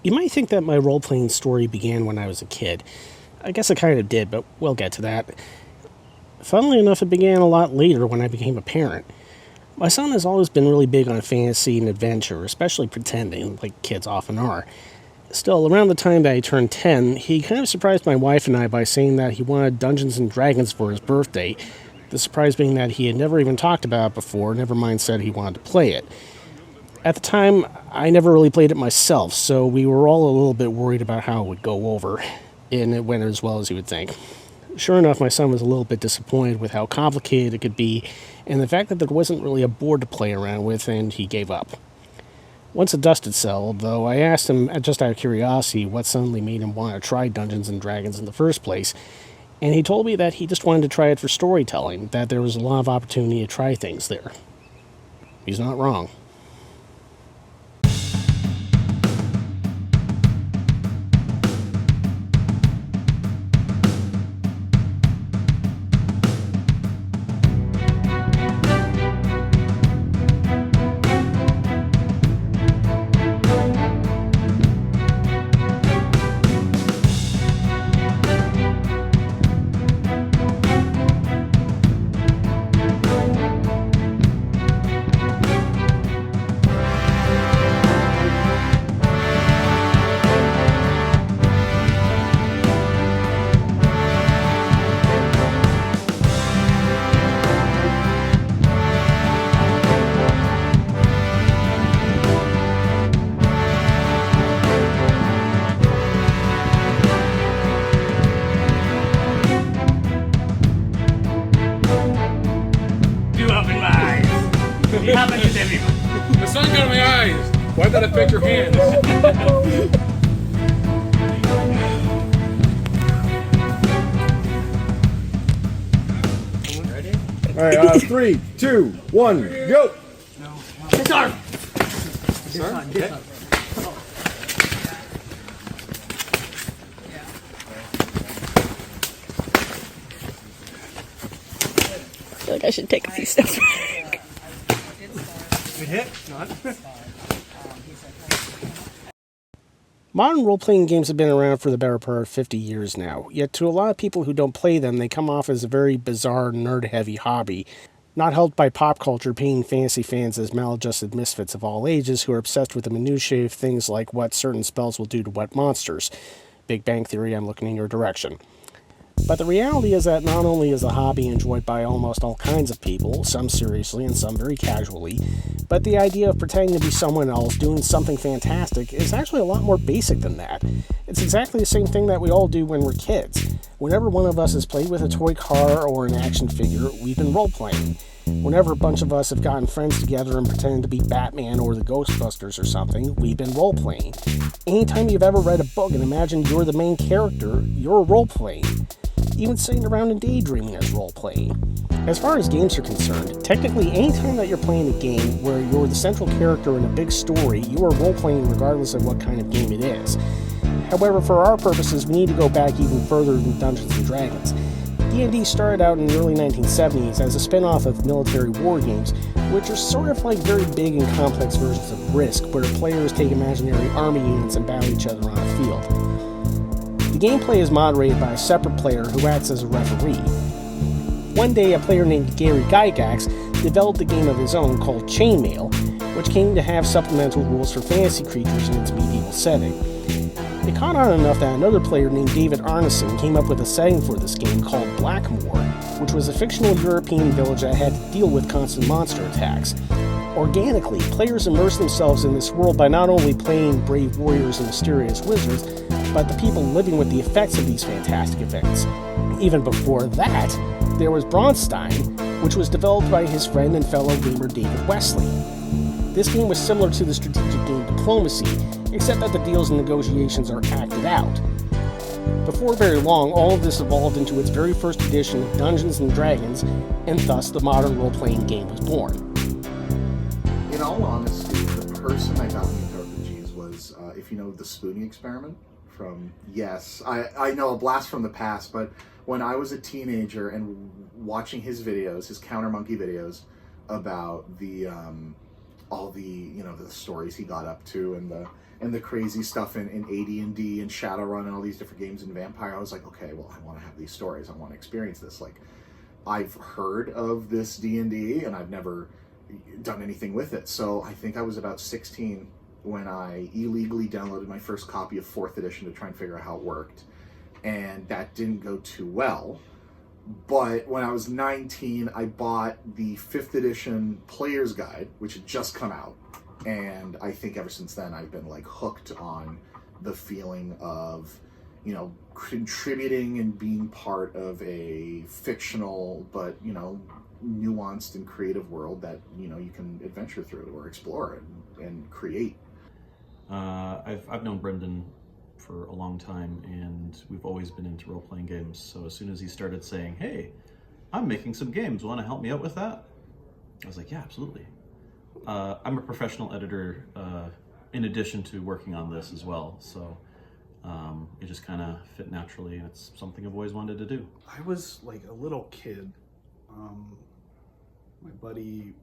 You might think that my role-playing story began when I was a kid. I guess it kind of did, but we'll get to that. Funnily enough, it began a lot later when I became a parent. My son has always been really big on fantasy and adventure, especially pretending, like kids often are. Still, around the time that he turned 10, he kind of surprised my wife and I by saying that he wanted Dungeons and Dragons for his birthday. The surprise being that he had never even talked about it before, never mind said he wanted to play it. At the time, I never really played it myself, so we were all a little bit worried about how it would go over, and it went as well as you would think. Sure enough, my son was a little bit disappointed with how complicated it could be, and the fact that there wasn't really a board to play around with, and he gave up. Once the dust had settled, though, I asked him, just out of curiosity, what suddenly made him want to try Dungeons and Dragons in the first place, and he told me that he just wanted to try it for storytelling, that there was a lot of opportunity to try things there. He's not wrong. It happens with everyone. The sun got in my eyes. Why did that affect your hands? All right, 3, 2, 1, go! Disarm! Sir? Disarm. I feel like I should take a few steps back. Good hit? Not. Modern role-playing games have been around for the better part of 50 years now, yet to a lot of people who don't play them, they come off as a very bizarre, nerd-heavy hobby, not helped by pop culture painting fantasy fans as maladjusted misfits of all ages who are obsessed with the minutiae of things like what certain spells will do to what monsters. Big Bang Theory, I'm looking in your direction. But the reality is that not only is the hobby enjoyed by almost all kinds of people, some seriously and some very casually, but the idea of pretending to be someone else doing something fantastic is actually a lot more basic than that. It's exactly the same thing that we all do when we're kids. Whenever one of us has played with a toy car or an action figure, we've been role-playing. Whenever a bunch of us have gotten friends together and pretended to be Batman or the Ghostbusters or something, we've been role-playing. Anytime you've ever read a book and imagined you're the main character, you're role-playing. Even sitting around and daydreaming is role-playing. As far as games are concerned, technically anytime that you're playing a game where you're the central character in a big story, you are role-playing regardless of what kind of game it is. However, for our purposes, we need to go back even further than Dungeons & Dragons. D&D started out in the early 1970s as a spin-off of military war games, which are sort of like very big and complex versions of Risk, where players take imaginary army units and battle each other on a field. The gameplay is moderated by a separate player who acts as a referee. One day, a player named Gary Gygax developed a game of his own called Chainmail, which came to have supplemental rules for fantasy creatures in its medieval setting. It caught on enough that another player named David Arneson came up with a setting for this game called Blackmoor, which was a fictional European village that had to deal with constant monster attacks. Organically, players immerse themselves in this world by not only playing brave warriors and mysterious wizards, but the people living with the effects of these fantastic events. Even before that, there was Braunstein, which was developed by his friend and fellow gamer David Wesley. This game was similar to the strategic game Diplomacy, except that the deals and negotiations are acted out. Before very long, all of this evolved into its very first edition of Dungeons & Dragons, and thus the modern role-playing game was born. In all honesty, the person I got me into RPGs was, if you know the spooning experiment from, yes, I know a blast from the past, but when I was a teenager and watching his videos, his Counter Monkey videos about the all the the stories he got up to and the crazy stuff in AD&D and Shadowrun and all these different games and Vampire, I was like, okay, well, I want to have these stories. I want to experience this. Like, I've heard of this D&D and I've never done anything with it. So I think I was about 16 when I illegally downloaded my first copy of 4th edition to try and figure out how it worked. And that didn't go too well. But when I was 19, I bought the 5th edition player's guide, which had just come out. And I think ever since then, I've been like hooked on the feeling of, you know, contributing and being part of a fictional, but, you know, nuanced and creative world that, you know, you can adventure through or explore and create. I've known Brendan for a long time, and we've always been into role-playing games. So as soon as he started saying, hey, I'm making some games, want to help me out with that? I was like, yeah, absolutely. I'm a professional editor in addition to working on this as well. So it just kind of fit naturally, and it's something I've always wanted to do. I was like a little kid. My buddy,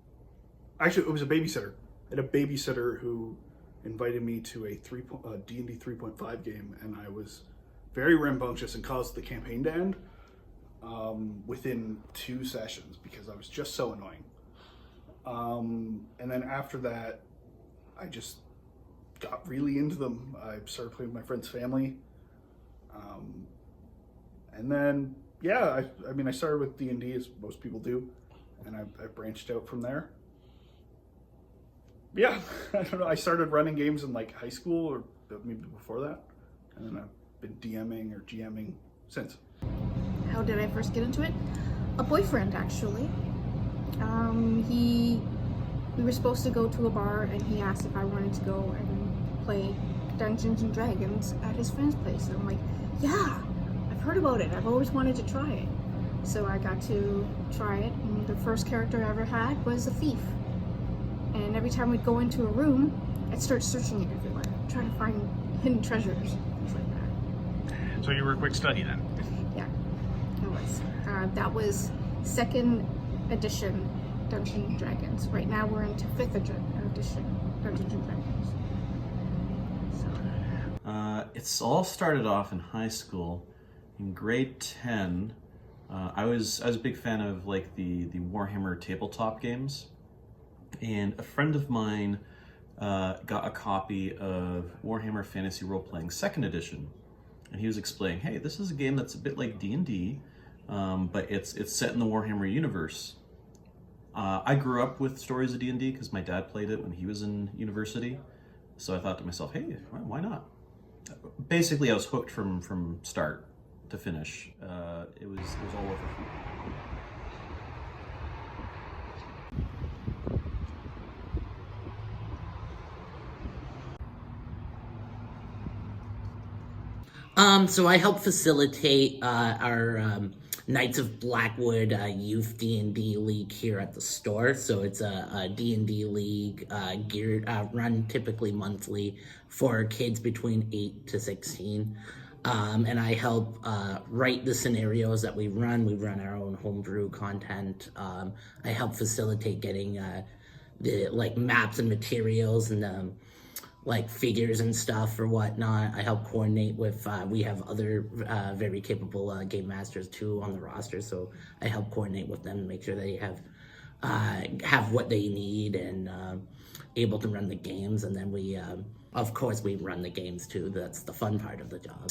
actually it was a babysitter. I had a babysitter who invited me to a D&D 3.5 game, and I was very rambunctious and caused the campaign to end within 2 sessions because I was just so annoying. And then after that, I just got really into them. I started playing with my friend's family. And then, yeah, I started with D&D as most people do, and I branched out from there. Yeah, I don't know. I started running games in like high school or maybe before that, and then I've been DMing or GMing since. How did I first get into it? A boyfriend, actually. We were supposed to go to a bar, and he asked if I wanted to go and play Dungeons and Dragons at his friend's place. And I'm like, yeah, I've heard about it. I've always wanted to try it. So I got to try it, and the first character I ever had was a thief. And every time we'd go into a room, I'd start searching it everywhere, trying to find hidden treasures, things like that. So you were a quick study then? Yeah, I was. That was 2nd edition Dungeons and Dragons. Right now we're into 5th edition Dungeons and Dragons. So. It's all started off in high school. In grade 10, I was a big fan of like the Warhammer tabletop games. And a friend of mine got a copy of Warhammer Fantasy Role-Playing 2nd edition. And he was explaining, hey, this is a game that's a bit like D&D, but it's set in the Warhammer universe. I grew up with stories of D&D because my dad played it when he was in university. So I thought to myself, hey, why not? Basically, I was hooked from start to finish. It was all worth it. So I help facilitate our Knights of Blackwood Youth D&D League here at the store. So it's a D&D league geared run typically monthly for kids between 8 to 16. And I help write the scenarios that we run. We run our own homebrew content. I help facilitate getting the like maps and materials and like figures and stuff or whatnot. I help coordinate with, we have other very capable game masters too on the roster, so I help coordinate with them to make sure they have what they need and able to run the games. And then we, of course, we run the games too. That's the fun part of the job.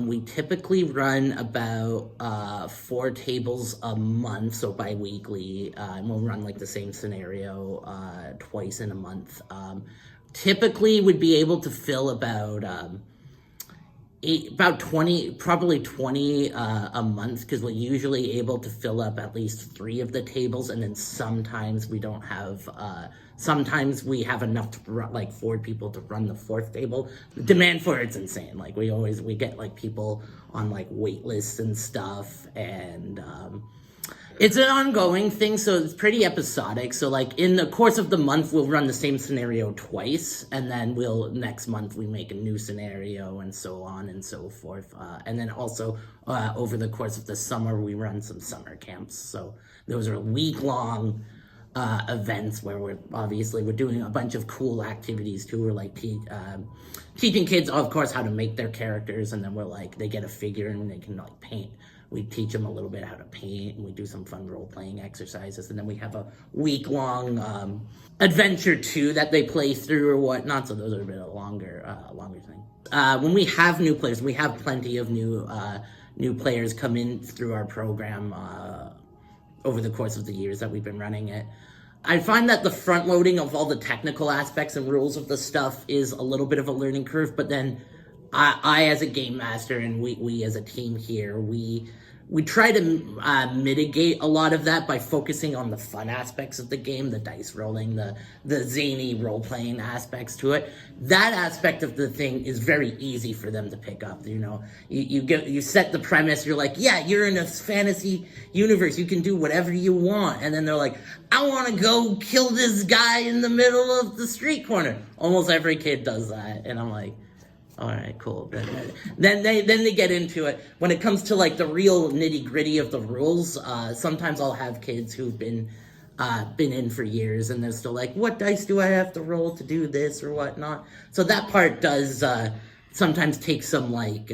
We typically run about 4 tables a month, so bi-weekly, and we'll run like the same scenario twice in a month. Typically would be able to fill about 20, probably 20 a month, because we're usually able to fill up at least 3 of the tables, and then sometimes we don't have, sometimes we have enough to run, like 4 people to run the 4th table. The demand for it's insane. Like we get like people on like wait lists and stuff, and it's an ongoing thing, so it's pretty episodic. So like in the course of the month, we'll run the same scenario twice, and then next month we make a new scenario, and so on and so forth. And then also over the course of the summer, we run some summer camps. So those are week-long events where we're doing a bunch of cool activities too. We're like teaching kids, of course, how to make their characters, and then we're like, they get a figure and they can like paint. We teach them a little bit how to paint, and we do some fun role-playing exercises, and then we have a week-long adventure too that they play through or whatnot. So those are a bit of longer thing. When we have new players, we have plenty of new players come in through our program over the course of the years that we've been running it. I find that the front loading of all the technical aspects and rules of the stuff is a little bit of a learning curve, but then I as a game master and we as a team here, we try to mitigate a lot of that by focusing on the fun aspects of the game, the dice rolling, the zany role-playing aspects to it. That aspect of the thing is very easy for them to pick up. You know, you set the premise, you're like, yeah, you're in a fantasy universe, you can do whatever you want. And then they're like, I want to go kill this guy in the middle of the street corner. Almost every kid does that. And I'm like, all right, cool. Then they get into it. When it comes to like the real nitty gritty of the rules, sometimes I'll have kids who've been in for years, and they're still like, "What dice do I have to roll to do this or whatnot?" So that part does sometimes take some like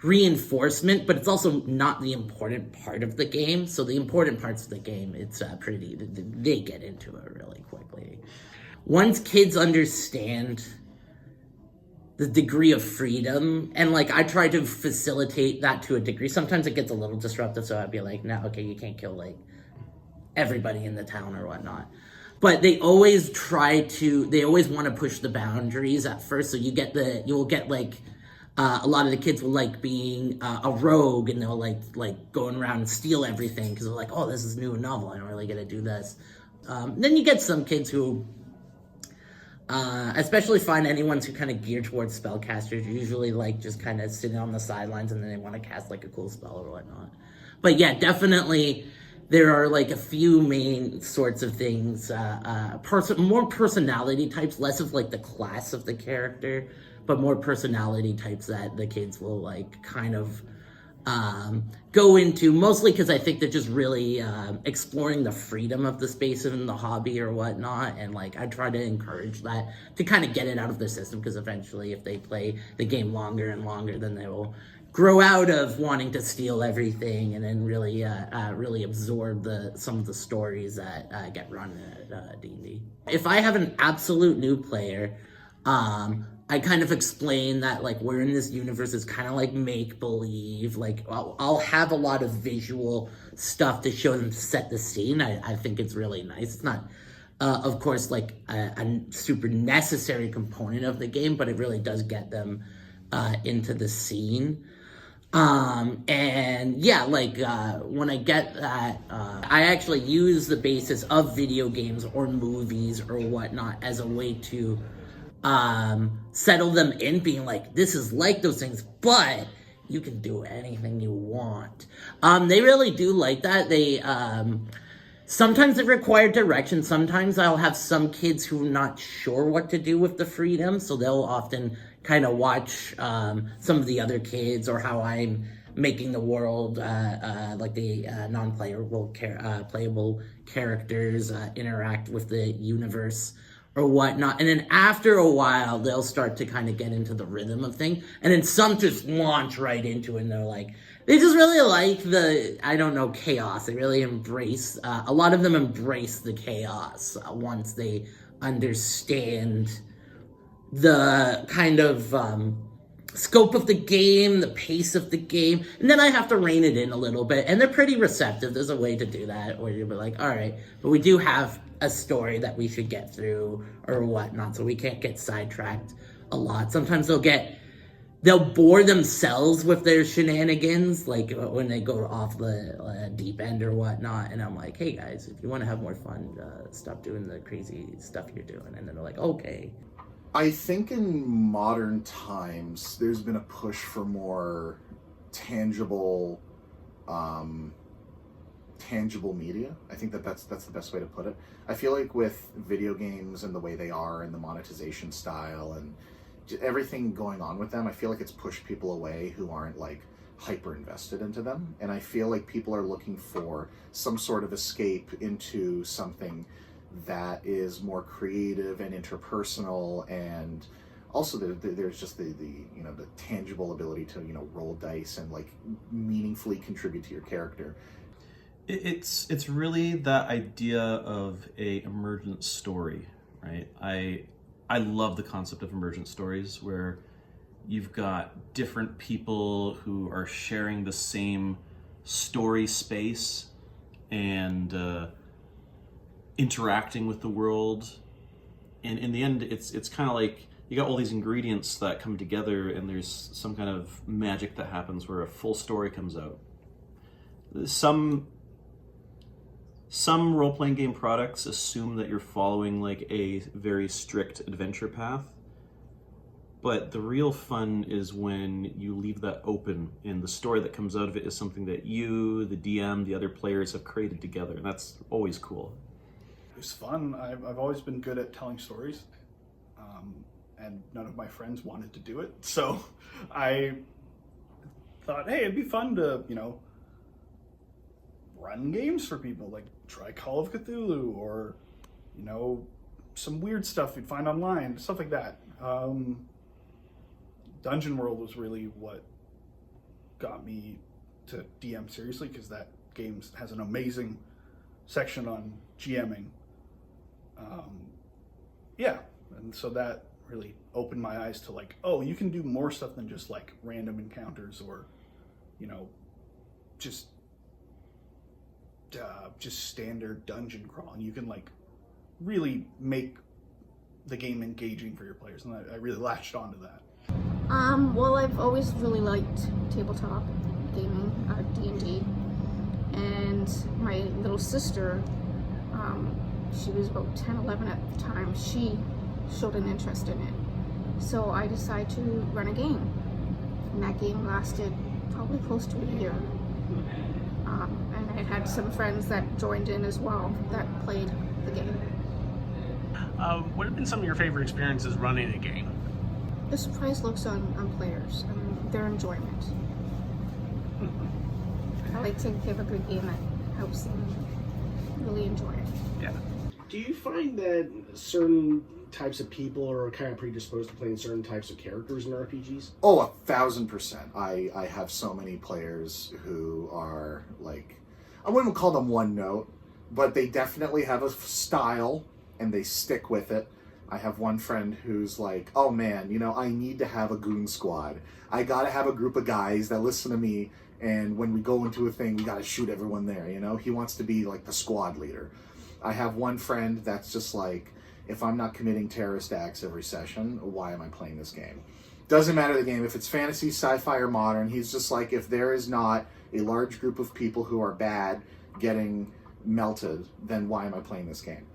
reinforcement, but it's also not the important part of the game. So the important parts of the game, it's they get into it really quickly. Once kids understand the degree of freedom, and like I try to facilitate that to a degree. Sometimes it gets a little disruptive, so I'd be like, no, okay, you can't kill like everybody in the town or whatnot. But they always want to push the boundaries at first. So you'll get like a lot of the kids will like being a rogue, and they'll like going around and steal everything because they're like, oh, this is new and novel, I don't really get to do this. Then you get some kids who especially find anyone who kind of gear towards spellcasters, usually like just kind of sitting on the sidelines, and then they want to cast like a cool spell or whatnot. But yeah, definitely there are like a few main sorts of things, more personality types, less of like the class of the character, but more personality types that the kids will like kind of go into, mostly because I think they're just really exploring the freedom of the space and the hobby or whatnot, and like I try to encourage that to kind of get it out of their system, because eventually if they play the game longer and longer, then they will grow out of wanting to steal everything and then really absorb some of the stories that get run at D&D. If I have an absolute new player, I kind of explain that like we're in this universe, it's kind of like make-believe. Like I'll have a lot of visual stuff to show them to set the scene. I think it's really nice. It's not, of course, like a super necessary component of the game, but it really does get them into the scene. And yeah, like when I get that, I actually use the basis of video games or movies or whatnot as a way to settle them in, being like, this is like those things, but you can do anything you want. They really do like that. They sometimes it require direction. Sometimes I'll have some kids who are not sure what to do with the freedom, so they'll often kind of watch some of the other kids, or how I'm making the world, like the non-playable playable characters interact with the universe or whatnot. And then after a while, they'll start to kind of get into the rhythm of things. And then some just launch right into it, and they're like, they just really like the, chaos. They really embrace, a lot of them embrace the chaos once they understand the kind of scope of the game, the pace of the game. And then I have to rein it in a little bit. And they're pretty receptive. There's a way to do that, where you'll be like, all right, but we do have a story that we should get through or whatnot, so we can't get sidetracked a lot. Sometimes they'll bore themselves with their shenanigans, like when they go off the deep end or whatnot, and I'm like, hey guys, if you want to have more fun, stop doing the crazy stuff you're doing. And then they're like, okay. I think in modern times there's been a push for more tangible media. I think that's the best way to put it. I feel like with video games and the way they are and the monetization style and everything going on with them, I feel like it's pushed people away who aren't like hyper invested into them. And I feel like people are looking for some sort of escape into something that is more creative and interpersonal, and also there's just the you know, the tangible ability to, you know, roll dice and like meaningfully contribute to your character. It's really that idea of a emergent story, right? I love the concept of emergent stories where you've got different people who are sharing the same story space and interacting with the world, and in the end it's kind of like you got all these ingredients that come together and there's some kind of magic that happens where a full story comes out. Some role-playing game products assume that you're following like a very strict adventure path, but the real fun is when you leave that open and the story that comes out of it is something that you, the DM, the other players have created together, and that's always cool. It was fun. I've always been good at telling stories, and none of my friends wanted to do it, so I thought, hey, it'd be fun to, you know, run games for people, like try Call of Cthulhu, or, you know, some weird stuff you'd find online, stuff like that. Dungeon World was really what got me to DM seriously, because that game has an amazing section on GMing. Yeah, and so that really opened my eyes to like, oh, you can do more stuff than just like random encounters or, you know, just standard dungeon crawling. You can like really make the game engaging for your players, and I really latched onto that. Well, I've always really liked tabletop gaming, D&D, and my little sister, she was about 10, 11 at the time, she showed an interest in it. So I decided to run a game, and that game lasted probably close to a year. And I had some friends that joined in as well that played the game. What have been some of your favorite experiences running a game? The surprise looks on players and their enjoyment. I like to give a good game that helps them really enjoy it. Yeah. Do you find that certain types of people are kind of predisposed to playing certain types of characters in RPGs? Oh, 1,000%. I have so many players who are like, I wouldn't call them one note, but they definitely have a style and they stick with it. I have one friend who's like, oh man, you know, I need to have a goon squad. I gotta have a group of guys that listen to me, and when we go into a thing, we gotta shoot everyone there, you know? He wants to be like the squad leader. I have one friend that's just like, if I'm not committing terrorist acts every session, why am I playing this game? Doesn't matter the game, if it's fantasy, sci-fi, or modern, he's just like, if there is not a large group of people who are bad getting melted, then why am I playing this game?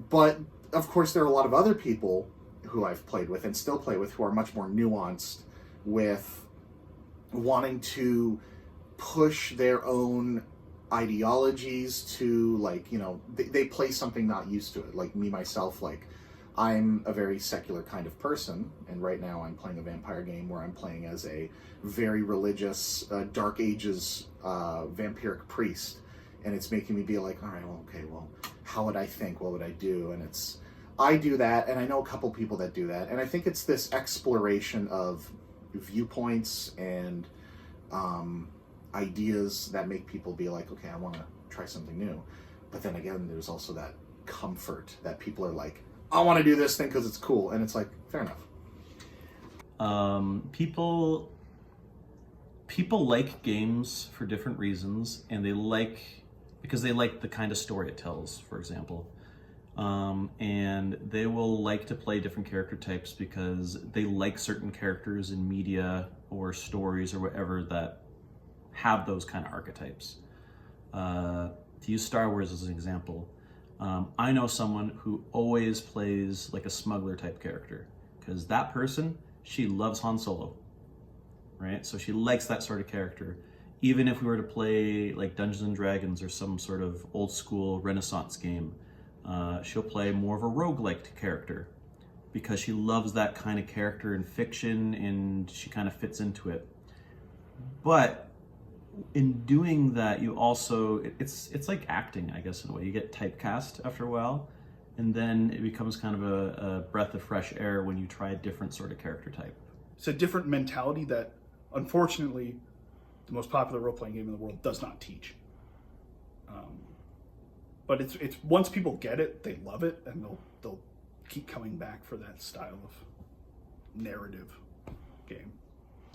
But, of course, there are a lot of other people who I've played with and still play with who are much more nuanced with wanting to push their own ideologies to, like, you know, they play something not used to it. Like me, myself, like, I'm a very secular kind of person, and right now I'm playing a vampire game where I'm playing as a very religious, Dark Ages vampiric priest, and it's making me be like, all right, well, okay, well, how would I think? What would I do? And it's, I do that, and I know a couple people that do that, and I think it's this exploration of viewpoints and ideas that make people be like, okay, I want to try something new. But then again, there's also that comfort that people are like, I want to do this thing because it's cool, and it's like, fair enough. People like games for different reasons, and because they like the kind of story it tells, for example. And they will like to play different character types because they like certain characters in media or stories or whatever that have those kind of archetypes. To use Star Wars as an example, I know someone who always plays like a smuggler type character, because that person, she loves Han Solo, right? So she likes that sort of character. Even if we were to play like Dungeons and Dragons or some sort of old school Renaissance game, she'll play more of a roguelike character because she loves that kind of character in fiction and she kind of fits into it. But in doing that, you also, it's like acting, I guess, in a way. You get typecast after a while, and then it becomes kind of a breath of fresh air when you try a different sort of character type. It's a different mentality that, unfortunately, the most popular role-playing game in the world does not teach. But it's once people get it, they love it, and they'll keep coming back for that style of narrative game.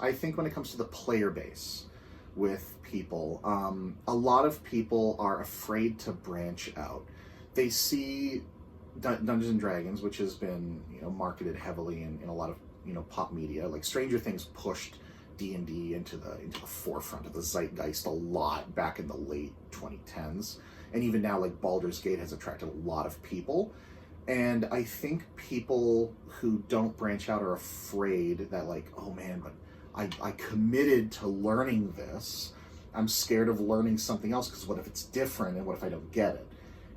I think when it comes to the player base with people, a lot of people are afraid to branch out. They see Dungeons and Dragons, which has been marketed heavily in a lot of pop media. Like Stranger Things pushed D&D into the forefront of the zeitgeist a lot back in the late 2010s, and even now, like Baldur's Gate has attracted a lot of people. And I think people who don't branch out are afraid that, like, oh man, but I committed to learning this. I'm scared of learning something else because what if it's different, and what if I don't get it?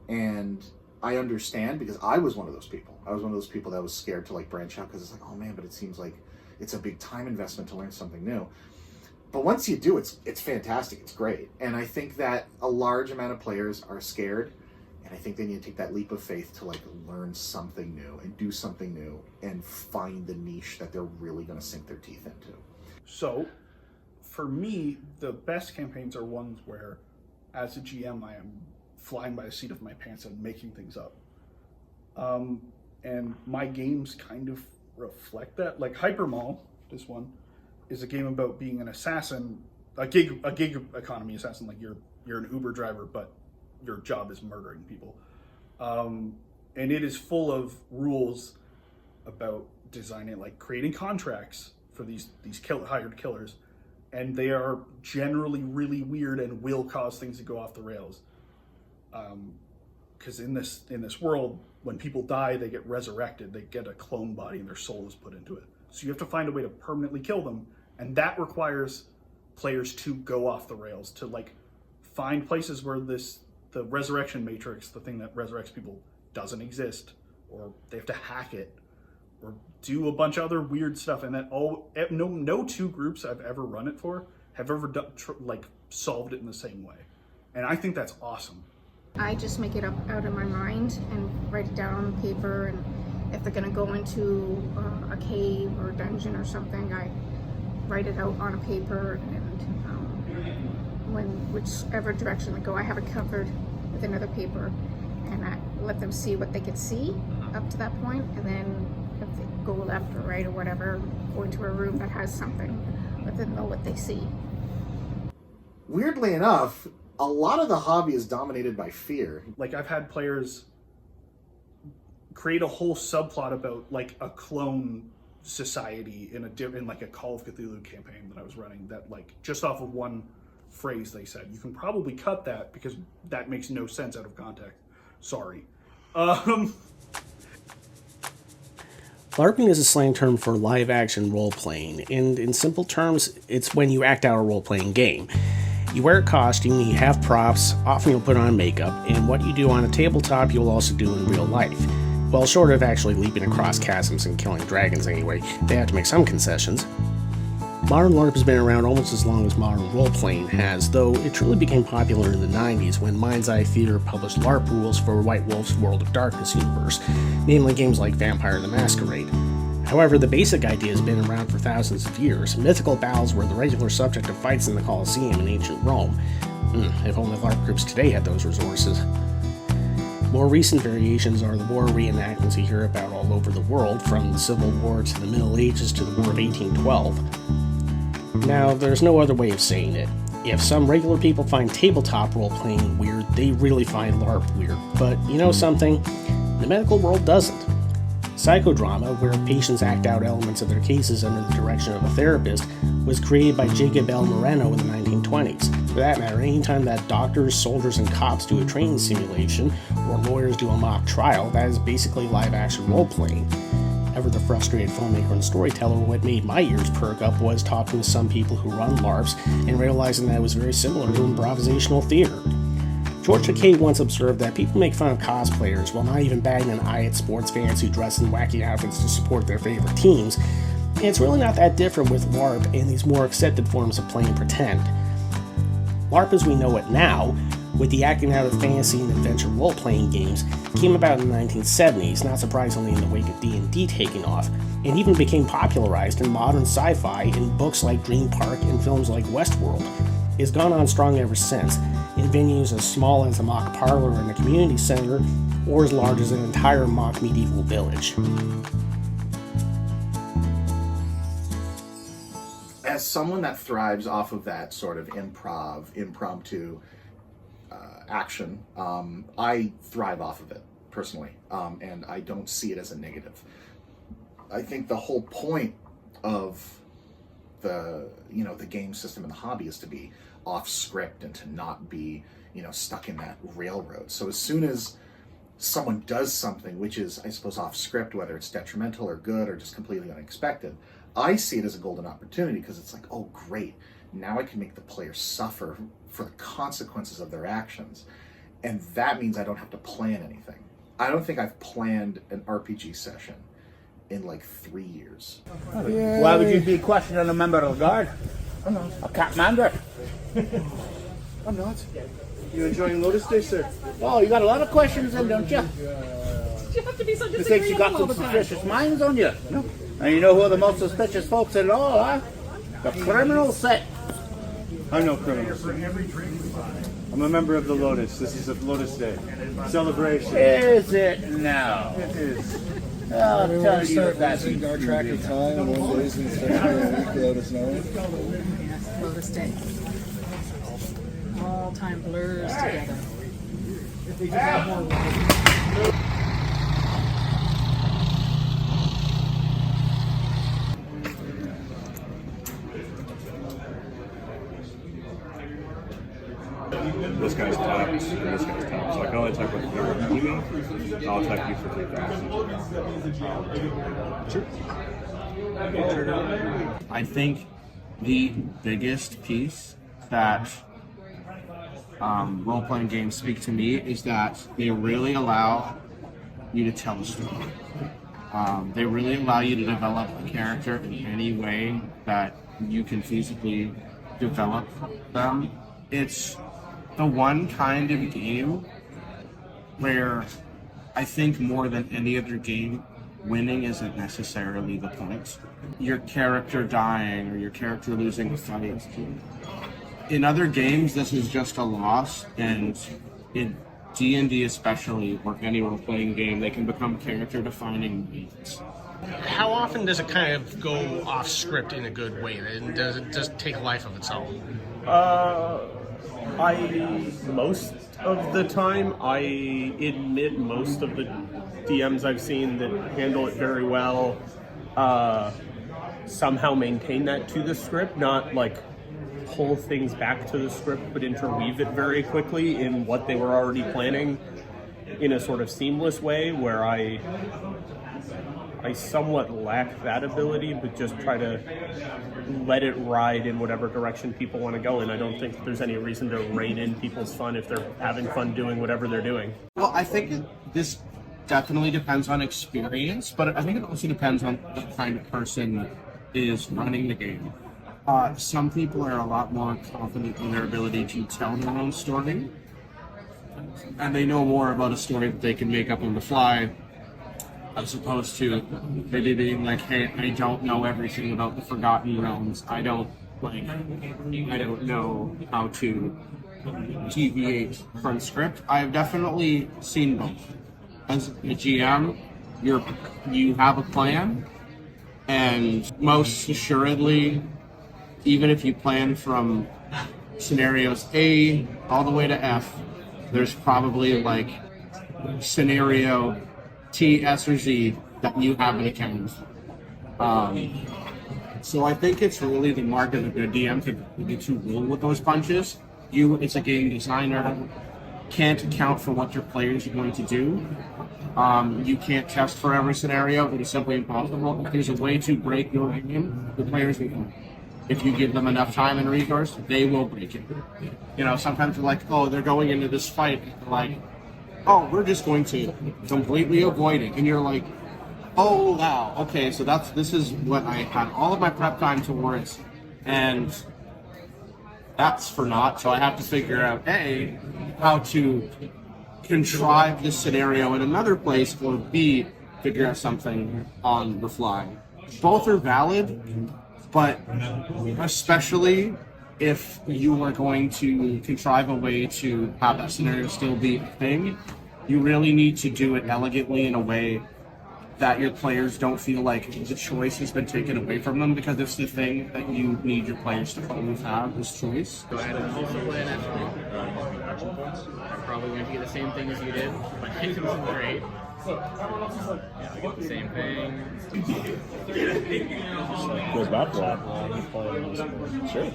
And I understand, because I was one of those people. I was one of those people that was scared to like branch out because it's like, oh man, but it seems like it's a big time investment to learn something new. But once you do, it's fantastic. It's great. And I think that a large amount of players are scared, and I think they need to take that leap of faith to like learn something new and do something new and find the niche that they're really going to sink their teeth into. So, for me, the best campaigns are ones where, as a GM, I am flying by the seat of my pants and making things up. And my games kind of reflect that. Like Hyper Mall, this one, is a game about being an assassin, a gig economy assassin. Like you're an Uber driver, but your job is murdering people. And it is full of rules about designing, like creating contracts for these hired killers, and they are generally really weird and will cause things to go off the rails. Because in this world, when people die, they get resurrected. They get a clone body, and their soul is put into it. So you have to find a way to permanently kill them, and that requires players to go off the rails, to like find places where the resurrection matrix, the thing that resurrects people, doesn't exist, or they have to hack it, or do a bunch of other weird stuff. And that no two groups I've ever run it for have ever solved it in the same way, and I think that's awesome. I just make it up out of my mind and write it down on paper, and if they're gonna go into a cave or a dungeon or something, I write it out on a paper, and whichever direction they go, I have it covered with another paper, and I let them see what they could see up to that point, and then if they go left or right or whatever, go into a room that has something, let them know what they see. Weirdly enough, a lot of the hobby is dominated by fear. Like I've had players create a whole subplot about like a clone society in like a Call of Cthulhu campaign that I was running, that like just off of one phrase they said, you can probably cut that because that makes no sense out of context. Sorry. LARPing is a slang term for live action role-playing, and in simple terms, it's when you act out a role-playing game. You wear a costume, you have props, often you'll put on makeup, and what you do on a tabletop you'll also do in real life. Well, short of actually leaping across chasms and killing dragons anyway, they have to make some concessions. Modern LARP has been around almost as long as modern role-playing has, though it truly became popular in the 90s when Mind's Eye Theater published LARP rules for White Wolf's World of Darkness universe, namely games like Vampire the Masquerade. However, the basic idea has been around for thousands of years. Mythical battles were the regular subject of fights in the Colosseum in ancient Rome. If only LARP groups today had those resources. More recent variations are the war reenactments you hear about all over the world, from the Civil War to the Middle Ages to the War of 1812. Now, there's no other way of saying it. If some regular people find tabletop role-playing weird, they really find LARP weird. But you know something? The medical world doesn't. Psychodrama, where patients act out elements of their cases under the direction of a therapist, was created by Jacob L. Moreno in the 1920s. For that matter, anytime that doctors, soldiers, and cops do a training simulation, or lawyers do a mock trial, that is basically live-action role-playing. Ever the frustrated filmmaker and storyteller, what made my ears perk up was talking to some people who run LARPs and realizing that it was very similar to improvisational theater. George Takei once observed that people make fun of cosplayers while not even batting an eye at sports fans who dress in wacky outfits to support their favorite teams, It's really not that different with LARP and these more accepted forms of playing pretend. LARP as we know it now, with the acting out of fantasy and adventure role-playing games, came about in the 1970s, not surprisingly in the wake of D&D taking off, and even became popularized in modern sci-fi in books like Dream Park and films like Westworld. It's gone on strong ever since, in venues as small as a mock parlor in a community center, or as large as an entire mock medieval village. As someone that thrives off of that sort of impromptu action, I thrive off of it personally, and I don't see it as a negative. I think the whole point of the game system and the hobby is to be off script and to not be stuck in that railroad. So as soon as someone does something which is, I suppose, off script, whether it's detrimental or good or just completely unexpected, I see it as a golden opportunity, because it's like, oh great, now I can make the player suffer for the consequences of their actions. And that means I don't have to plan anything. I don't think I've planned an RPG session in like 3 years. Why would you be questioning a member of the guard? I'm not. A commander? I'm not. You enjoying Lotus Day, sir? Oh, you got a lot of questions then, don't you? You have to be so You think you got some suspicious minds on you? No. And you know who are the most suspicious folks at all, huh? The criminal set. I'm no criminal. I'm a member of the Lotus. This is a Lotus Day celebration. Is it now? It is. I'll tell you what that's our track of time, 1 days instead of a week, let us know. Lotus Day. All time blurs together. If they just have more This guy's tapped, and this guy's tapped. So I can only attack with whatever you mean. I'll attack you for 3,000. Sure. I think the biggest piece that role-playing games speak to me is that they really allow you to tell a story. They really allow you to develop a character in any way that you can feasibly develop them. It's the one kind of game where I think more than any other game, winning isn't necessarily the point. Your character dying or your character losing a fight. In other games, this is just a loss, and in D&D especially, or any role-playing game, they can become character-defining moments. How often does it kind of go off script in a good way? And does it just take life of its own? Most of the time, I admit most of the DMs I've seen that handle it very well somehow maintain that to the script, not like pull things back to the script, but interweave it very quickly in what they were already planning in a sort of seamless way, where I somewhat lack that ability, but just try to let it ride in whatever direction people want to go in. I don't think there's any reason to rein in people's fun if they're having fun doing whatever they're doing. Well, I think this definitely depends on experience, but I think it also depends on what kind of person is running the game. Some people are a lot more confident in their ability to tell their own story, and they know more about a story that they can make up on the fly, as opposed to maybe being like, hey, I don't know everything about the Forgotten Realms. I don't know how to deviate from script. I've definitely seen both. As a GM, you have a plan, and most assuredly, even if you plan from scenarios A all the way to F, there's probably like scenario T, S, or Z that you haven't accounted for. So I think it's really the mark of a good DM to roll with those punches. You, as a game designer, can't account for what your players are going to do. You can't test for every scenario. It is simply impossible. If there's a way to break your game, the players will. If you give them enough time and resource, they will break it. You know, sometimes they're like, oh, they're going into this fight, like, oh, we're just going to completely avoid it. And you're like, oh wow, okay, so this is what I had all of my prep time towards, and that's for naught. So I have to figure out A, how to contrive this scenario in another place, or B, figure out something on the fly. Both are valid, but especially if you are going to contrive a way to have that scenario still be a thing, you really need to do it elegantly in a way that your players don't feel like the choice has been taken away from them, because it's the thing that you need your players to always have, this choice. Go ahead and also play an action points. I'm probably going to get the same thing as you did, but it was great. Yeah, I get the same thing. Goes back a lot. Sure.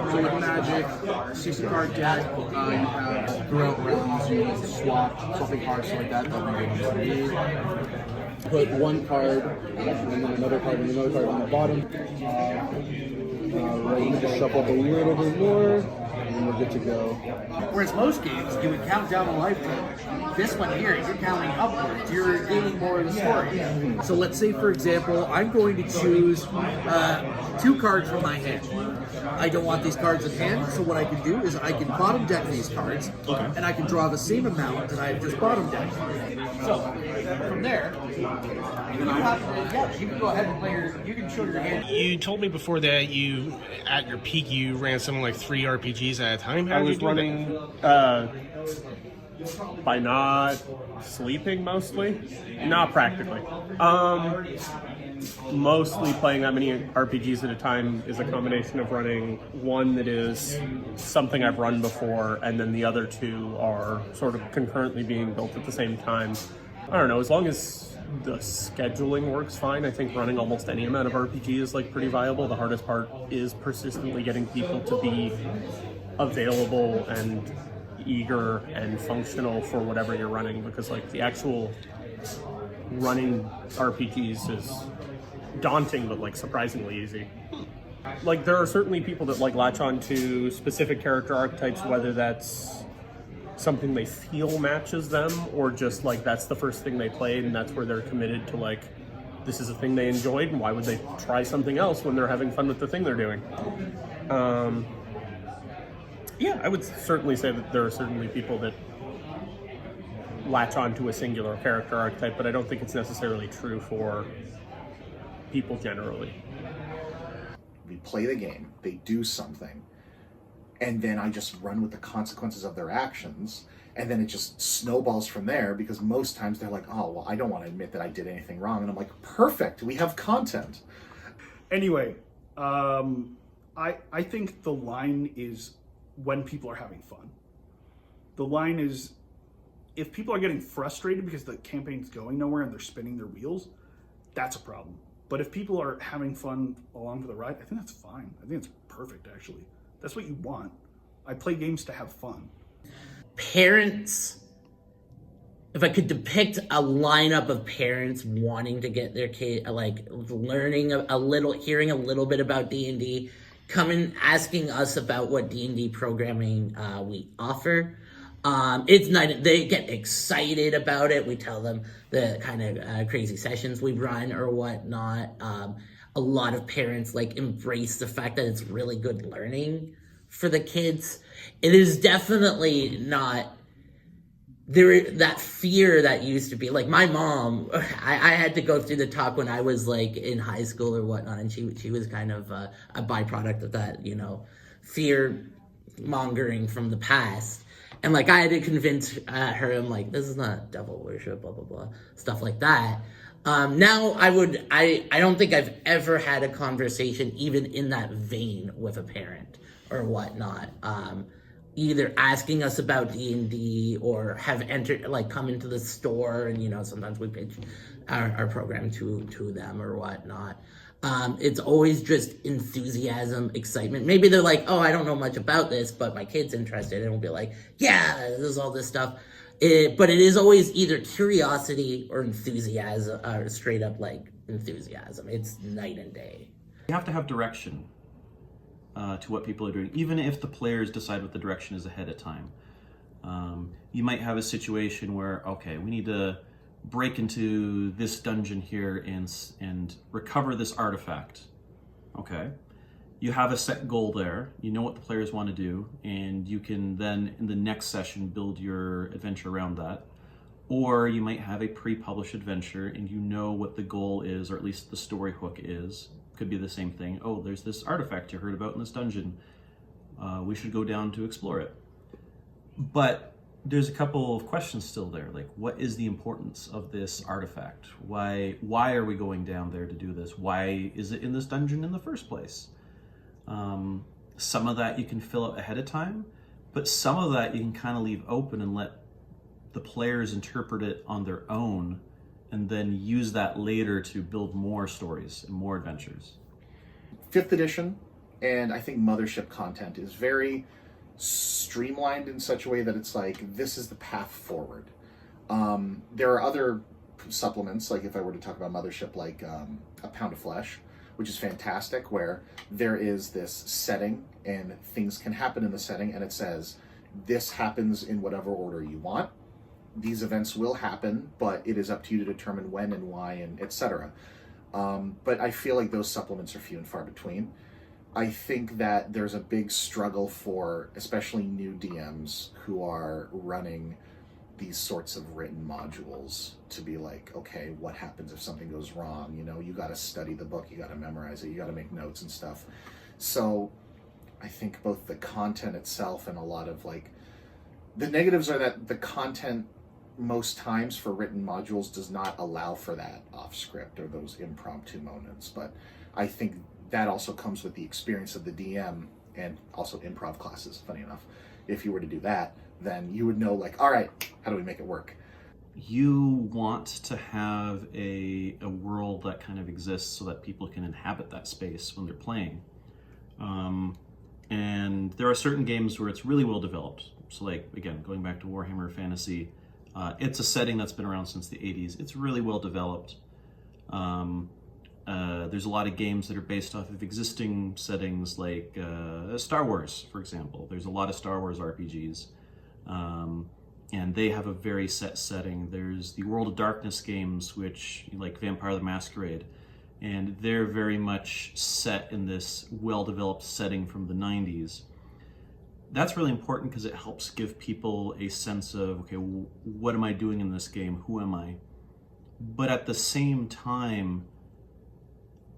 So with Magic, 60 card deck, you have throughout rounds, you need to swapping cards like that. Put one card, and then another card, and another card on the bottom. Right, just shuffle up a little bit more, and we're good to go. Whereas most games, you would count down a lifetime. This one here, you're counting upwards. You're gaining more of the story. So let's say, for example, I'm going to choose 2 cards from my hand. I don't want these cards in hand, so what I can do is I can bottom deck these cards, and I can draw the same amount that I have just bottom decked. So, from there, you can go ahead and play you can show your hand. You told me before that you, at your peak, you ran something like 3 RPGs at a time. How I did was you do running by not sleeping mostly, not practically. Mostly playing that many RPGs at a time is a combination of running one that is something I've run before, and then the other 2 are sort of concurrently being built at the same time. I don't know, as long as the scheduling works fine, I think running almost any amount of RPG is like pretty viable. The hardest part is persistently getting people to be available and eager and functional for whatever you're running, because like the actual running RPGs is daunting but like surprisingly easy. Like there are certainly people that like latch on to specific character archetypes, whether that's something they feel matches them or just like that's the first thing they played and that's where they're committed to, like this is a thing they enjoyed and why would they try something else when they're having fun with the thing they're doing. Yeah, I would certainly say that there are certainly people that latch on to a singular character archetype, but I don't think it's necessarily true for people generally. We play the game, they do something, and then I just run with the consequences of their actions, and then it just snowballs from there, because most times they're like, oh, well, I don't want to admit that I did anything wrong, and I'm like, perfect, we have content. Anyway, I think the line is when people are having fun. The line is, if people are getting frustrated because the campaign's going nowhere and they're spinning their wheels, that's a problem. But if people are having fun along for the ride, I think that's fine. I think it's perfect, actually. That's what you want. I play games to have fun. Parents, if I could depict a lineup of parents wanting to get their kid, like learning a little, hearing a little bit about D&D, coming asking us about what D&D programming we offer. It's not, they get excited about it. We tell them the kind of crazy sessions we run or whatnot. A lot of parents like embrace the fact that it's really good learning for the kids. It is definitely not there, that fear that used to be like my mom. I had to go through the talk when I was like in high school or whatnot, and she was kind of a byproduct of that, you know, fear mongering from the past. And like I had to convince her, I'm like, this is not devil worship, blah blah blah, stuff like that. Now I don't think I've ever had a conversation even in that vein with a parent or whatnot. Either asking us about D&D or have entered, like come into the store and, you know, sometimes we pitch our program to them or whatnot. It's always just enthusiasm, excitement. Maybe they're like, oh, I don't know much about this, but my kid's interested, and we'll be like, yeah, there's all this stuff. But it is always either curiosity or enthusiasm, or straight up like enthusiasm. It's night and day. You have to have direction to what people are doing, even if the players decide what the direction is ahead of time. You might have a situation where, okay, we need to break into this dungeon here and recover this artifact. Okay. You have a set goal there, you know what the players want to do, and you can then, in the next session, build your adventure around that. Or you might have a pre-published adventure and you know what the goal is, or at least the story hook is. Could be the same thing. Oh, there's this artifact you heard about in this dungeon. We should go down to explore it. But there's a couple of questions still there, like what is the importance of this artifact? Why are we going down there to do this? Why is it in this dungeon in the first place? Some of that you can fill out ahead of time, but some of that you can kind of leave open and let the players interpret it on their own and then use that later to build more stories and more adventures. 5th edition and I think Mothership content is very streamlined in such a way that it's like, this is the path forward. There are other supplements, like if I were to talk about Mothership, like A Pound of Flesh, which is fantastic, where there is this setting and things can happen in the setting, and it says, this happens in whatever order you want. These events will happen, but it is up to you to determine when and why and etc. But I feel like those supplements are few and far between. I think that there's a big struggle for especially new DMs who are running these sorts of written modules to be like, okay, what happens if something goes wrong? You know, you got to study the book, you got to memorize it, you got to make notes and stuff. So I think both the content itself and a lot of like, the negatives are that the content most times for written modules does not allow for that off script or those impromptu moments. But I think that also comes with the experience of the DM and also improv classes, funny enough. If you were to do that, then you would know like, all right, how do we make it work? You want to have a world that kind of exists so that people can inhabit that space when they're playing. And there are certain games where it's really well developed. So like, again, going back to Warhammer Fantasy, it's a setting that's been around since the 80s. It's really well developed. There's a lot of games that are based off of existing settings like Star Wars, for example. There's a lot of Star Wars RPGs. And they have a very set setting. There's the World of Darkness games, which like Vampire the Masquerade, and they're very much set in this well-developed setting from the 90s. That's really important because it helps give people a sense of, okay, what am I doing in this game? Who am I? But at the same time,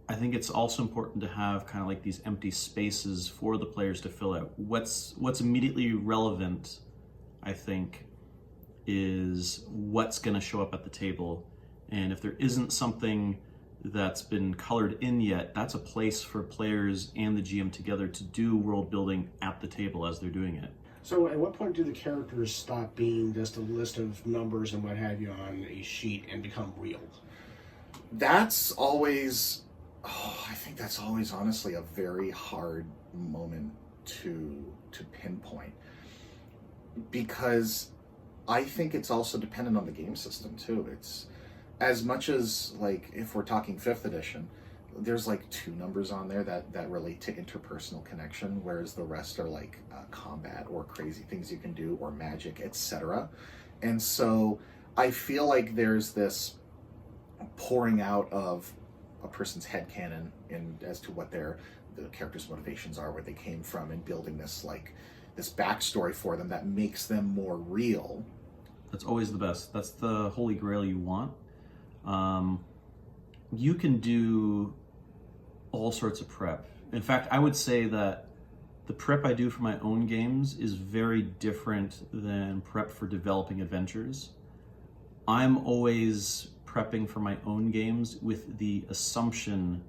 I think it's also important to have kind of like these empty spaces for the players to fill out. What's immediately relevant, I think, is what's going to show up at the table. And if there isn't something that's been colored in yet, that's a place for players and the GM together to do world building at the table as they're doing it. So at what point do the characters stop being just a list of numbers and what have you on a sheet and become real? That's always, I think that's always honestly a very hard moment to pinpoint, because I think it's also dependent on the game system too. It's as much as like if we're talking 5th edition, there's like 2 numbers on there that relate to interpersonal connection, whereas the rest are like combat or crazy things you can do or magic, etc. And so I feel like there's this pouring out of a person's headcanon and as to what the character's motivations are, where they came from, and building this like this backstory for them that makes them more real. That's always the best. That's the holy grail you want. You can do all sorts of prep. In fact, I would say that the prep I do for my own games is very different than prep for developing adventures. I'm always prepping for my own games with the assumption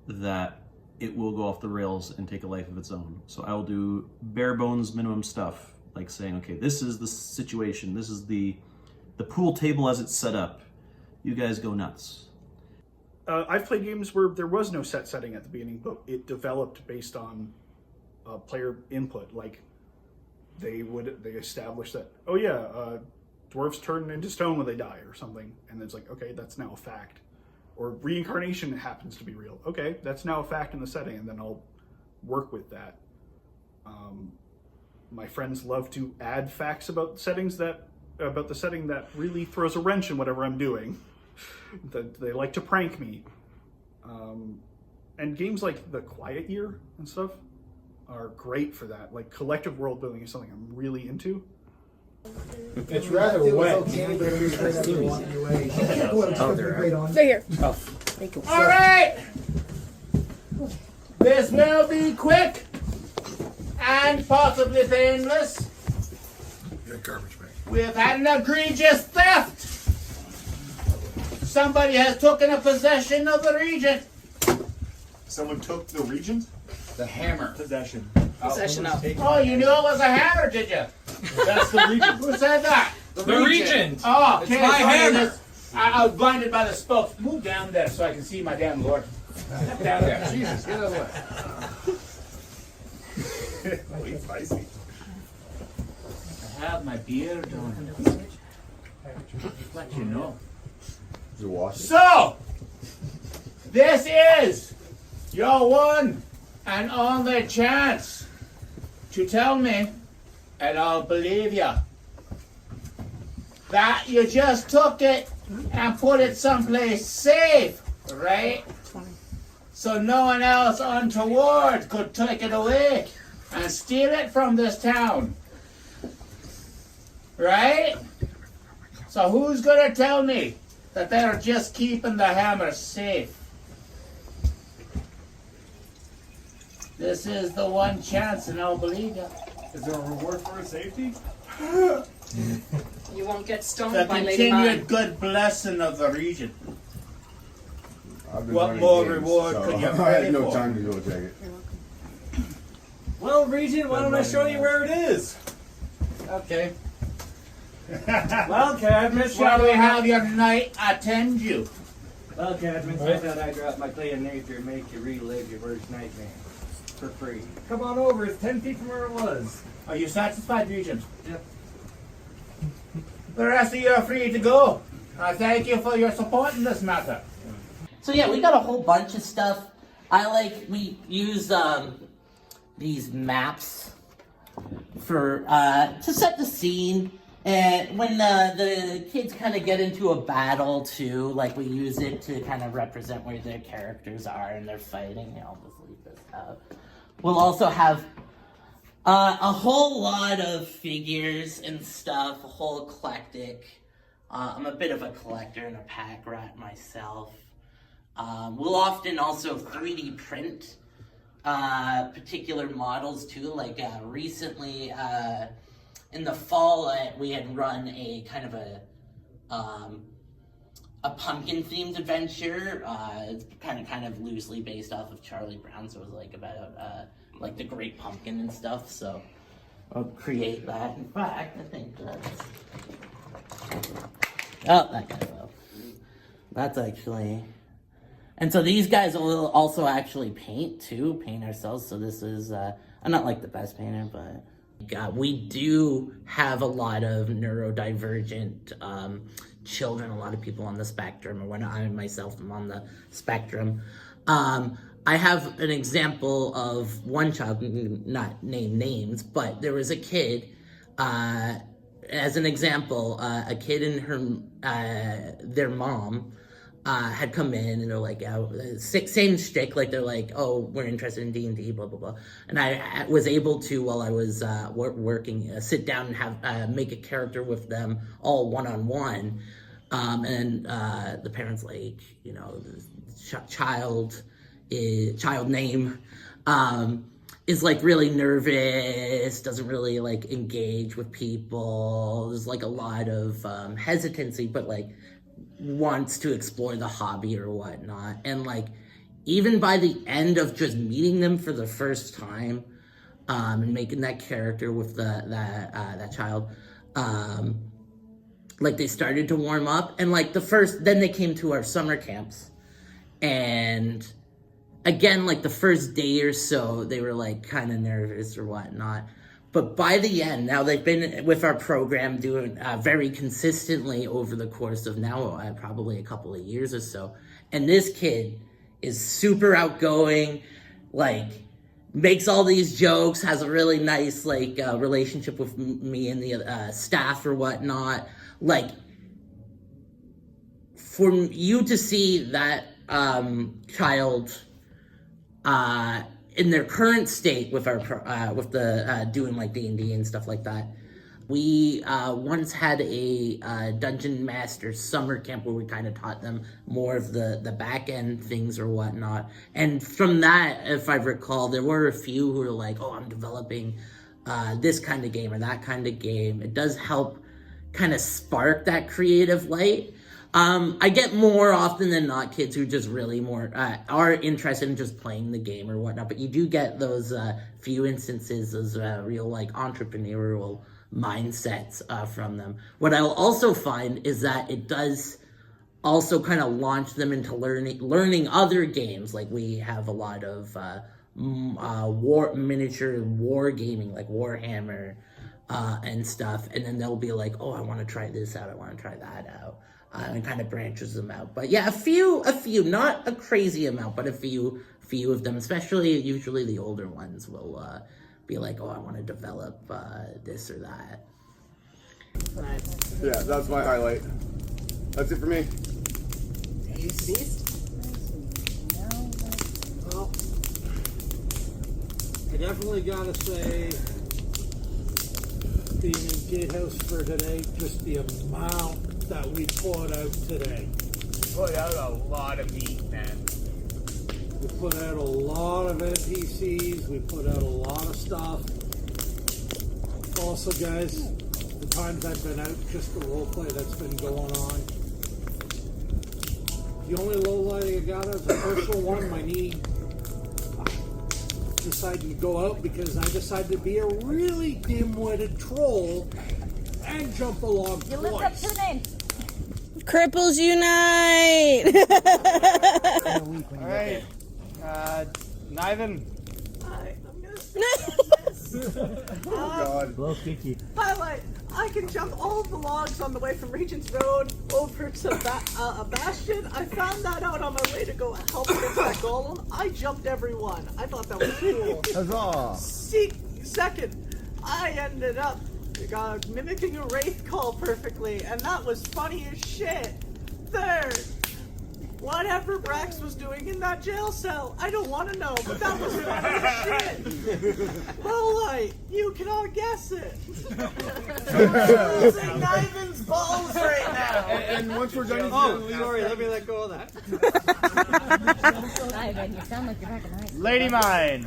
that it will go off the rails and take a life of its own. So I will do bare bones minimum stuff, like saying, okay, this is the situation, this is the pool table as it's set up. You guys go nuts. I've played games where there was no set setting at the beginning, but it developed based on player input. Like they established that, oh yeah, dwarves turn into stone when they die or something, and it's like, okay, that's now a fact. Or reincarnation happens to be real. Okay, that's now a fact in the setting, and then I'll work with that. My friends love to add facts about settings about the setting that really throws a wrench in whatever I'm doing. They like to prank me. And games like The Quiet Year and stuff are great for that. Like, collective world building is something I'm really into. It's rather wet. They're here. All right. This will be quick and possibly painless. We've had an egregious theft. Somebody has taken a possession of the Regent. Someone took the Regent? The hammer. Possession. Possession of. Oh, you knew it was a hammer, did you? That's the Regent. Who said that? The Regent. Oh, okay. It's my hammer. I was blinded by the spokes. Move down there so I can see my damn lord. Step down there. Jesus, get out of the way. Wait, spicy. I have my beard on. Let you know. So, this is your one and only chance to tell me, and I'll believe you, that you just took it and put it someplace safe, right? So no one else untoward could take it away and steal it from this town. Right? So who's gonna tell me that they're just keeping the hammer safe? This is the one chance and I'll believe you. Is there a reward for a safety? You won't get stoned The by Lady Mine. continued good blessing of the region. What more reward could you I pray had no for? time to go check it. Well, Regent, why don't I show you where it is? Okay. Well, Cadmus, Shall we have your knight attend you? Well, Cadmus, I thought I'd drop my clay in nature and make you relive your worst nightmare. For free. Come on over, it's 10 feet from where it was. Are you satisfied, Regent? Yep. The rest of you are free to go. I thank you for your support in this matter. So yeah, we got a whole bunch of stuff. We use these maps for to set the scene. And when the kids kind of get into a battle too, like we use it to kind of represent where their characters are and they're fighting. I'll just leave this out. We'll also have a whole lot of figures and stuff, a whole eclectic. I'm a bit of a collector and a pack rat myself. We'll often also 3D print particular models too. Like recently, in the fall, we had run a kind of a pumpkin-themed adventure. It's kind of loosely based off of Charlie Brown, so it was like about like the Great Pumpkin and stuff. So I'll create that. In fact, I think that's that guy fell. That's actually. And so these guys will also actually paint ourselves. So this is, I'm not like the best painter, but we do have a lot of neurodivergent children, a lot of people on the spectrum, or when I myself am on the spectrum. I have an example of one child, not name names, but there was a kid, as an example, a kid and their mom, had come in and they're like, same shtick, like they're like, oh, we're interested in D&D, blah, blah, blah. And I was able to, while I was working, sit down and have make a character with them all one-on-one. And the parents like, child name is like really nervous, doesn't really like engage with people. There's like a lot of hesitancy, but like wants to explore the hobby or whatnot. And like even by the end of just meeting them for the first time and making that character with that child, like they started to warm up. And like then they came to our summer camps, and again, like the first day or so, they were like kind of nervous or whatnot. But by the end, now they've been with our program doing very consistently over the course of now probably a couple of years or so. And this kid is super outgoing, like makes all these jokes, has a really nice like relationship with me and the staff or whatnot. Like, for you to see that child in their current state with our with the doing like D&D and stuff like that. We once had a Dungeon Master summer camp where we kind of taught them more of the back end things or whatnot. And from that, if I recall, there were a few who were like, oh, I'm developing this kind of game or that kind of game. It does help kind of spark that creative light. I get more often than not kids who just really more are interested in just playing the game or whatnot, but you do get those few instances, those real like entrepreneurial mindsets from them. What I'll also find is that it does also kind of launch them into learning other games. Like we have a lot of miniature war gaming, like Warhammer and stuff, and then they'll be like, oh, I want to try this out, I want to try that out. And kind of branches them out. But yeah, a few, not a crazy amount, but a few of them, especially usually the older ones will be like, oh, I want to develop this or that. Nice. Yeah, that's my highlight. That's it for me. Beast? Well, I definitely gotta say, being in Gatehouse for today, just the amount that we poured out today. Put out a lot of meat, man. We put out a lot of NPCs, we put out a lot of stuff. Also, guys, the times I've been out, just the roleplay that's been going on. The only low light I got is a personal one. My knee decided to go out because I decided to be a really dim-witted troll and jump along twice. You lived up to the name. Cripples unite! Alright, Niven. Hi, I'm gonna Oh God. Kiki. Highlight. I can jump all of the logs on the way from Regent's Road over to a bastion. I found that out on my way to go help against that golem. I jumped every one. I thought that was cool. Huzzah! Second, I ended up mimicking a wraith call perfectly, and that was funny as shit. Third, whatever Brax was doing in that jail cell, I don't want to know, but that was funny as shit. Low light, you cannot guess it. I'm losing Niven's balls right now. And once we're done, Leroy, let me let go of that. Niven, you sound like you're back in high school. Lady Mine.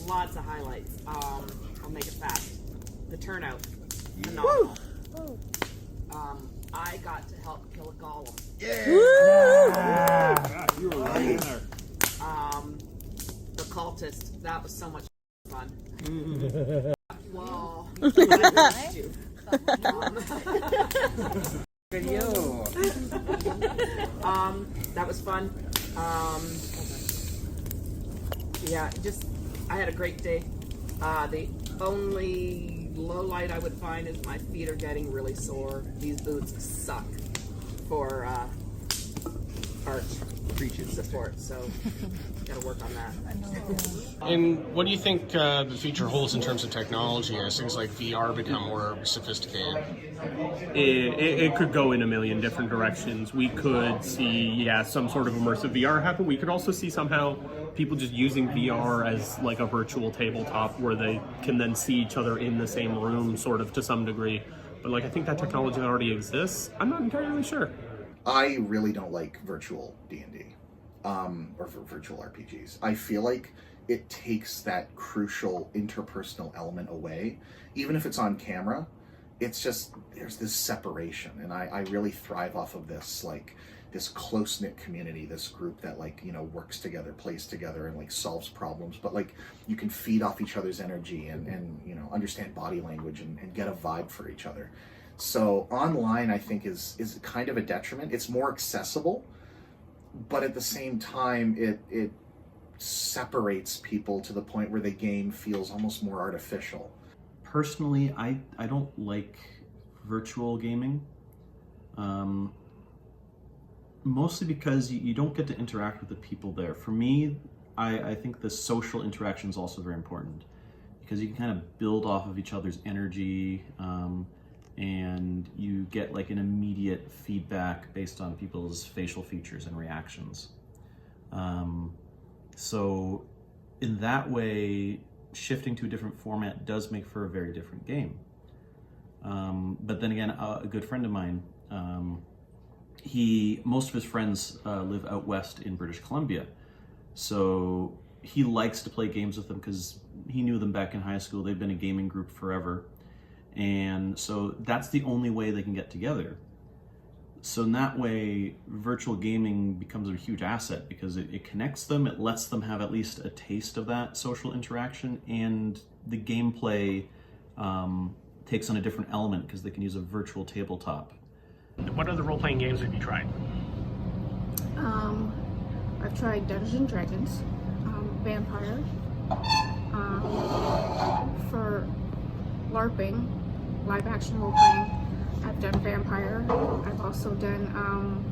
Lots of highlights. I'll make it fast. The turnout, phenomenal. I got to help kill a golem. Yeah! You were right in there. The cultist, that was so much fun. Wow. Video. That was fun. Yeah, I had a great day. The only low light I would find is my feet are getting really sore. These boots suck for arch support, so gotta work on that. And what do you think the future holds in terms of technology as things like VR become more sophisticated? It could go in a million different directions. We could see, some sort of immersive VR happen. We could also see somehow people just using VR as like a virtual tabletop where they can then see each other in the same room, sort of to some degree. But like, I think that technology already exists. I'm not entirely sure. I really don't like virtual D&D or virtual RPGs. I feel like it takes that crucial interpersonal element away. Even if it's on camera, it's just, there's this separation, and I really thrive off of this, like, this close-knit community, this group that, like, works together, plays together, and, like, solves problems, but, like, you can feed off each other's energy and understand body language and get a vibe for each other. So online, I think, is kind of a detriment. It's more accessible, but at the same time, it separates people to the point where the game feels almost more artificial. Personally, I don't like virtual gaming, mostly because you don't get to interact with the people there. For me, I think the social interaction is also very important because you can kind of build off of each other's energy, and you get like an immediate feedback based on people's facial features and reactions. So in that way, shifting to a different format does make for a very different game. But then again, a good friend of mine, most of his friends live out west in British Columbia. So he likes to play games with them because he knew them back in high school. They've been a gaming group forever. And so that's the only way they can get together. So in that way, virtual gaming becomes a huge asset because it connects them, it lets them have at least a taste of that social interaction, and the gameplay takes on a different element because they can use a virtual tabletop. What other role-playing games have you tried? I've tried Dungeons and Dragons, Vampire. For LARPing, live action role-playing, I've done Vampire. I've also done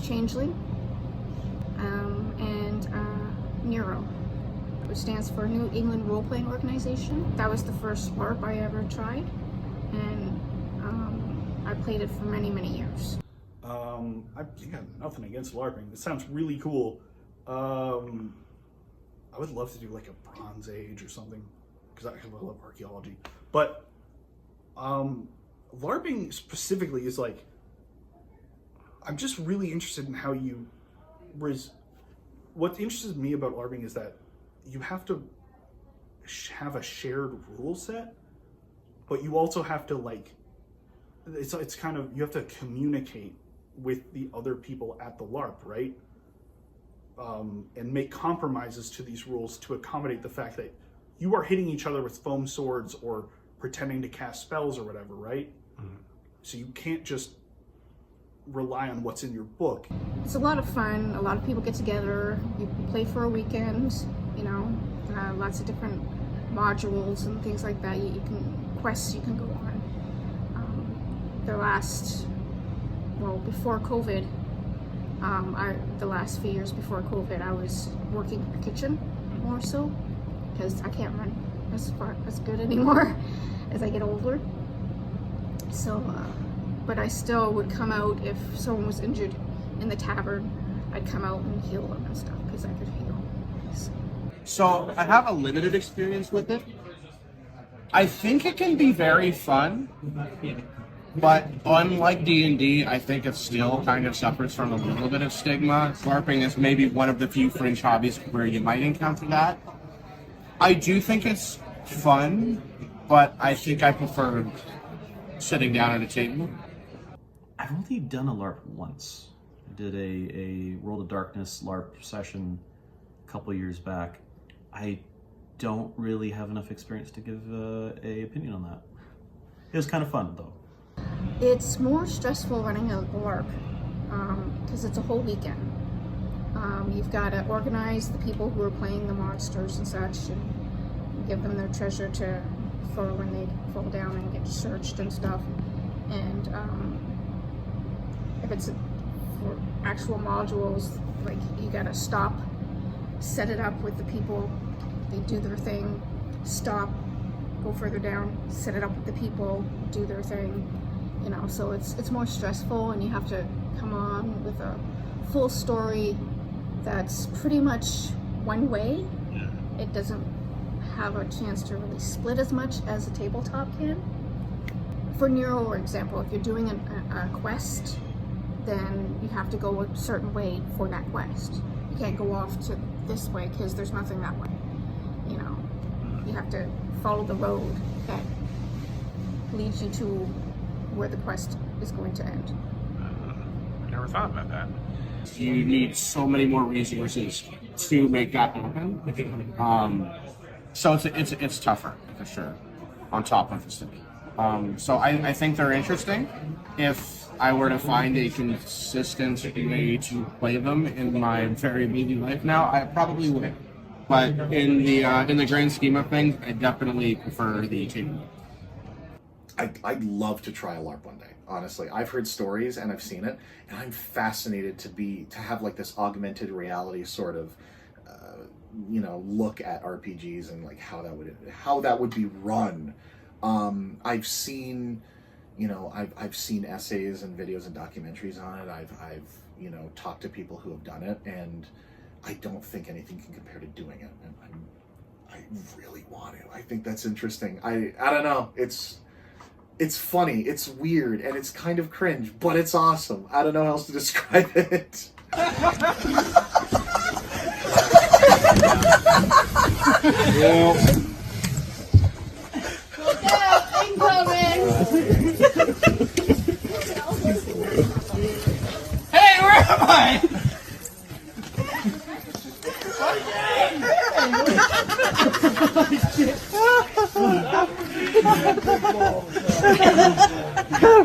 Changeling, and Nero, which stands for New England Role-Playing Organization. That was the first LARP I ever tried, and I played it for many, many years. I got nothing against LARPing. It sounds really cool. I would love to do like a Bronze Age or something, because I love archaeology. But LARPing specifically is like, I'm just really interested in how you, what interests me about LARPing is that you have to have a shared rule set, but you also have to like, it's kind of, you have to communicate with the other people at the LARP, right? And make compromises to these rules to accommodate the fact that you are hitting each other with foam swords or pretending to cast spells or whatever, right? Mm-hmm. So you can't just rely on what's in your book. It's a lot of fun. A lot of people get together. You play for a weekend, you know, lots of different modules and things like that. You can, quests you can go on. Before COVID, the last few years before COVID, I was working in the kitchen more so because I can't run as good anymore as I get older. So, but I still would come out if someone was injured in the tavern. I'd come out and heal them and stuff because I could heal. So I have a limited experience with it. I think it can be very fun, but unlike D&D, I think it still kind of suffers from a little bit of stigma. LARPing is maybe one of the few fringe hobbies where you might encounter that. I do think it's fun, but I think I prefer sitting down at a table. I've only done a LARP once. I did a World of Darkness LARP session a couple years back. I don't really have enough experience to give a opinion on that. It was kind of fun though. It's more stressful running a LARP because it's a whole weekend. You've got to organize the people who are playing the monsters and such, and give them their treasure for when they fall down and get searched and stuff. And if it's for actual modules, like you got to stop, set it up with the people, they do their thing, stop, go further down, set it up with the people, do their thing. You know, so it's more stressful, and you have to come on with a full story that's pretty much one way. It doesn't have a chance to really split as much as a tabletop can. For Nero, for example, if you're doing a quest, then you have to go a certain way for that quest. You can't go off to this way because there's nothing that way. You know, you have to follow the road that leads you to where the quest is going to end. I never thought about that. You need so many more resources to make that happen. So it's tougher for sure. On top of the city. So I think they're interesting. If I were to find a consistent way to play them in my very busy life now, I probably would. But in the grand scheme of things, I definitely prefer the table. I'd love to try a LARP one day. Honestly, I've heard stories and I've seen it, and I'm fascinated to have like this augmented reality sort of look at RPGs and like how that would be run. I've seen essays and videos and documentaries on it. I've talked to people who have done it, and I don't think anything can compare to doing it. And I really want to. I think that's interesting. I don't know. It's funny. It's weird, and it's kind of cringe, but it's awesome. I don't know how else to describe it. Yeah. Look out! Incoming! Hey, where am I?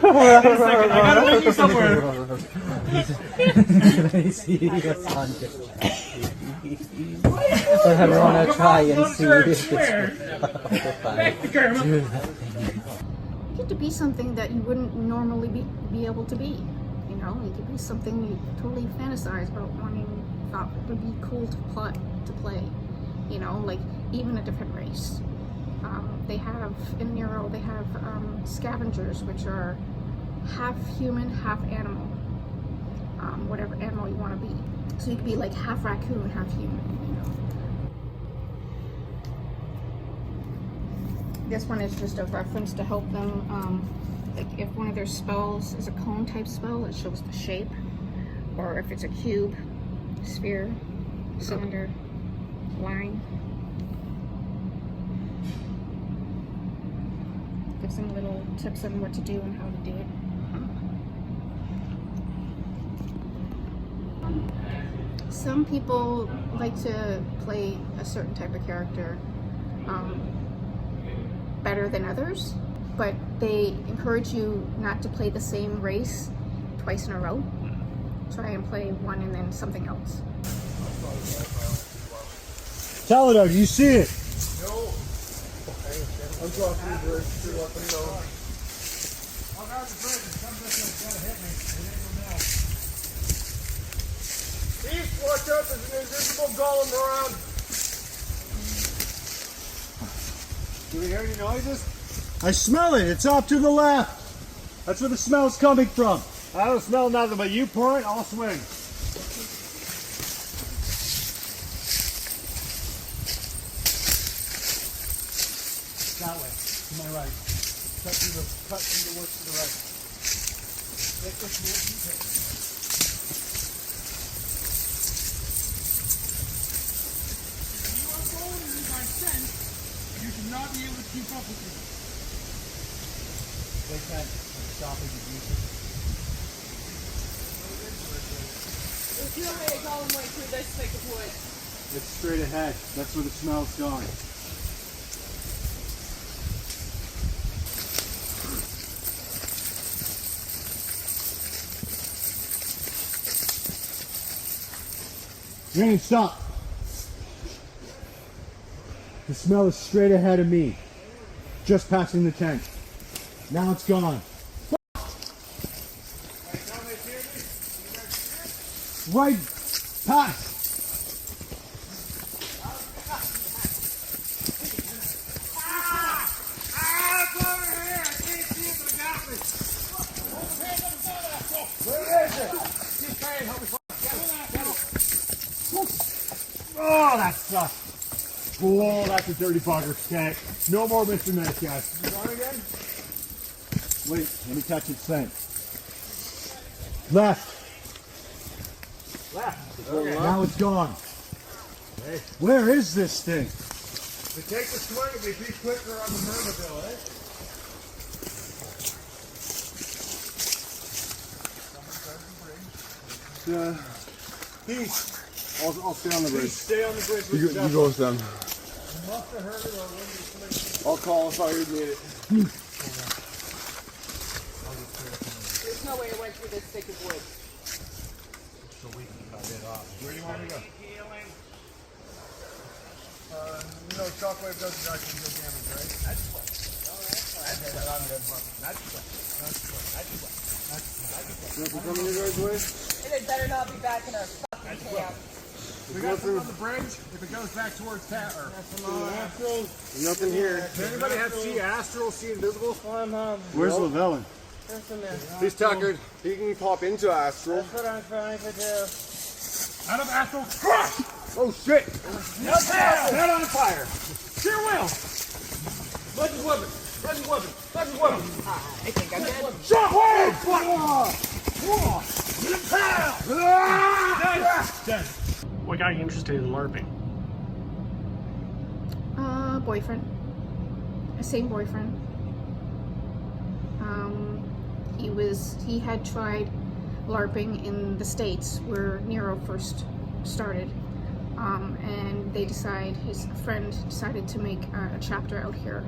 I gotta move you somewhere. I see you on I want to try and see if it's You get to be something that you wouldn't normally be able to be. You know, it could be something you totally fantasize about thought would be cool to play. You know, like even a different race. They have, in Nero, they have scavengers, which are half human, half animal. Whatever animal you want to be. So you could be like half raccoon, half human, you know. This one is just a reference to help them, like if one of their spells is a cone type spell, it shows the shape. Or if it's a cube, sphere, cylinder, line. Gives them little tips on what to do and how to do it. Some people like to play a certain type of character better than others, but they encourage you not to play the same race twice in a row. Try and play one and then something else. Talado, do you see it? No. I'm talking to Bryce to let them know. I'll grab the bridge and some bitch has gotta hit me. It ain't no now. Please watch out, there's an invisible golem around. Do we hear any noises? I smell it. It's off to the left. That's where the smell's coming from. I don't smell nothing, but you point, I'll swing. That way, to my right. Cut through the works to the right. Take this move and take it. If you are following me by sense, you should not be able to keep up with me. They can't stop it if you There's no way a golem went through this thick of wood. It's straight ahead. That's where the smell's going. Rain, stop. The smell is straight ahead of me. Just passing the tent. Now it's gone. Right past. Oh, that sucks. Oh, that's a dirty bugger. Okay. No more Mr. Medicast. Is it on again? Wait, let me catch its scent. Left. Left. Okay. Now it's gone. Hey. Where is this thing? If we take the swing, it'll be quicker on the Myrmidon, eh? Peace. I'll stay on the bridge. Stay on the bridge. You go with them. You must have heard it or when you swing. I'll call if I need it. There's no way it went through this thick of wood. So we can cut it off. Where do you want me to go? No, shockwave doesn't actually do damage, right? That's what. Coming your guys' way? And it better not be back in our fucking camp. We got some on the bridge. If it goes back towards tower. Nothing here. Does anybody have see astral, see invisible? Where's Llewellyn? He's tuckered. He can pop into astral. That's what I'm trying to do. Out of astral. Crush! Oh shit! Head on fire. Sheer will. Legend weapon. Legend weapon. Legend weapon. I think I'm dead. Shockwave! Dead. What got you interested in LARPing? Boyfriend. Same boyfriend. He had tried LARPing in the States where Nero first started. And his friend decided to make a chapter out here.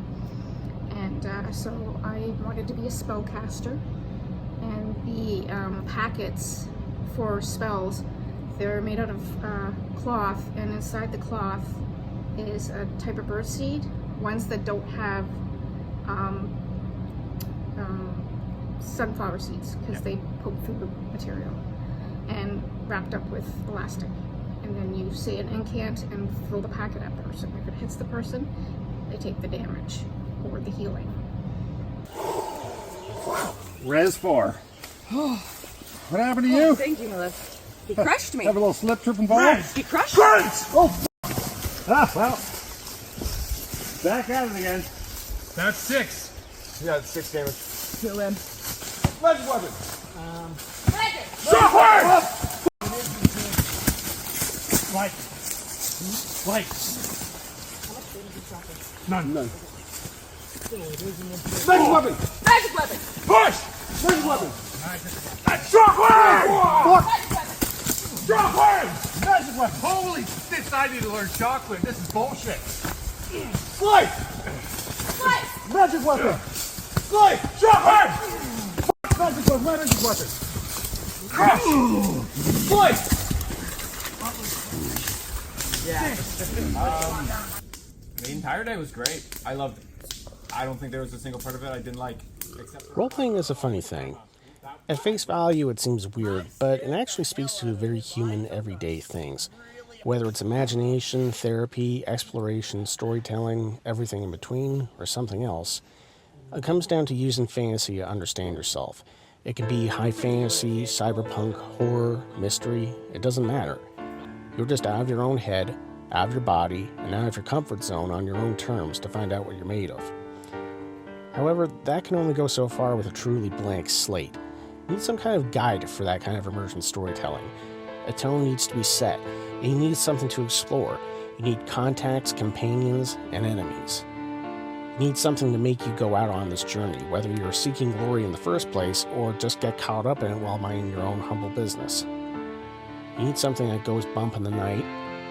And so I wanted to be a spellcaster. And the packets for spells, they're made out of cloth, and inside the cloth is a type of bird seed, ones that don't have sunflower seeds because they poke through the material, and wrapped up with elastic. And then you say an incant and throw the packet at the person. If it hits the person, they take the damage or the healing. Res 4. What happened to you? Thank you, my love. He crushed me. Have a little slip, trip, and fall? He crushed me. Oh, Well. Back at it again. That's 6. Yeah, it's 6 damage. kill him. Legend weapon. Shockwave! Light. None. Legend weapon. Magic weapon. Push! Legend weapon. Shockwave! Shockwave. Magic weapon! Holy shit, I need to learn shockwave. This is bullshit. Slice. Magic weapon. Slice. Shockwave! Magic weapon. Magic weapon. Slice. The entire day was great. I loved it. I don't think there was a single part of it I didn't like, except for... Role-playing is a funny thing. At face value, it seems weird, but it actually speaks to very human, everyday things. Whether it's imagination, therapy, exploration, storytelling, everything in between, or something else, it comes down to using fantasy to understand yourself. It can be high fantasy, cyberpunk, horror, mystery, it doesn't matter. You're just out of your own head, out of your body, and out of your comfort zone on your own terms to find out what you're made of. However, that can only go so far with a truly blank slate. You need some kind of guide for that kind of immersion storytelling. A tone needs to be set, and you need something to explore. You need contacts, companions, and enemies. You need something to make you go out on this journey, whether you're seeking glory in the first place or just get caught up in it while minding your own humble business. You need something that goes bump in the night,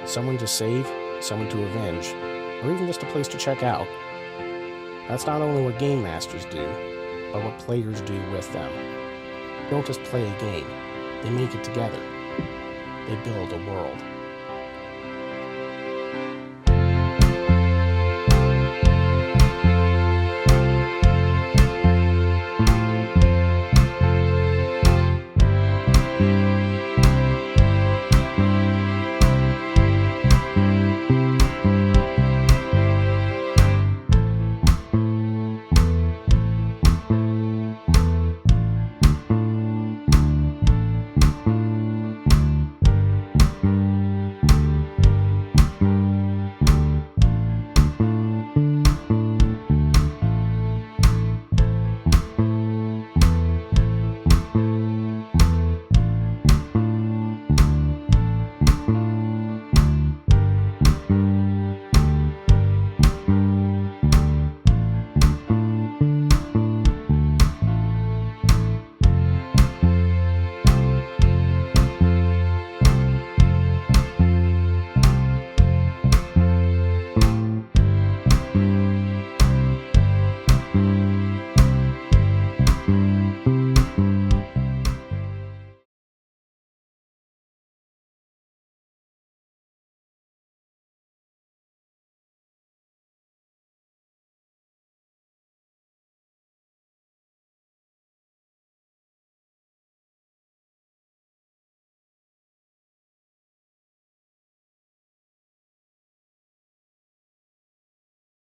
someone to save, someone to avenge, or even just a place to check out. That's not only what game masters do, but what players do with them. They don't just play a game, they make it together. They build a world.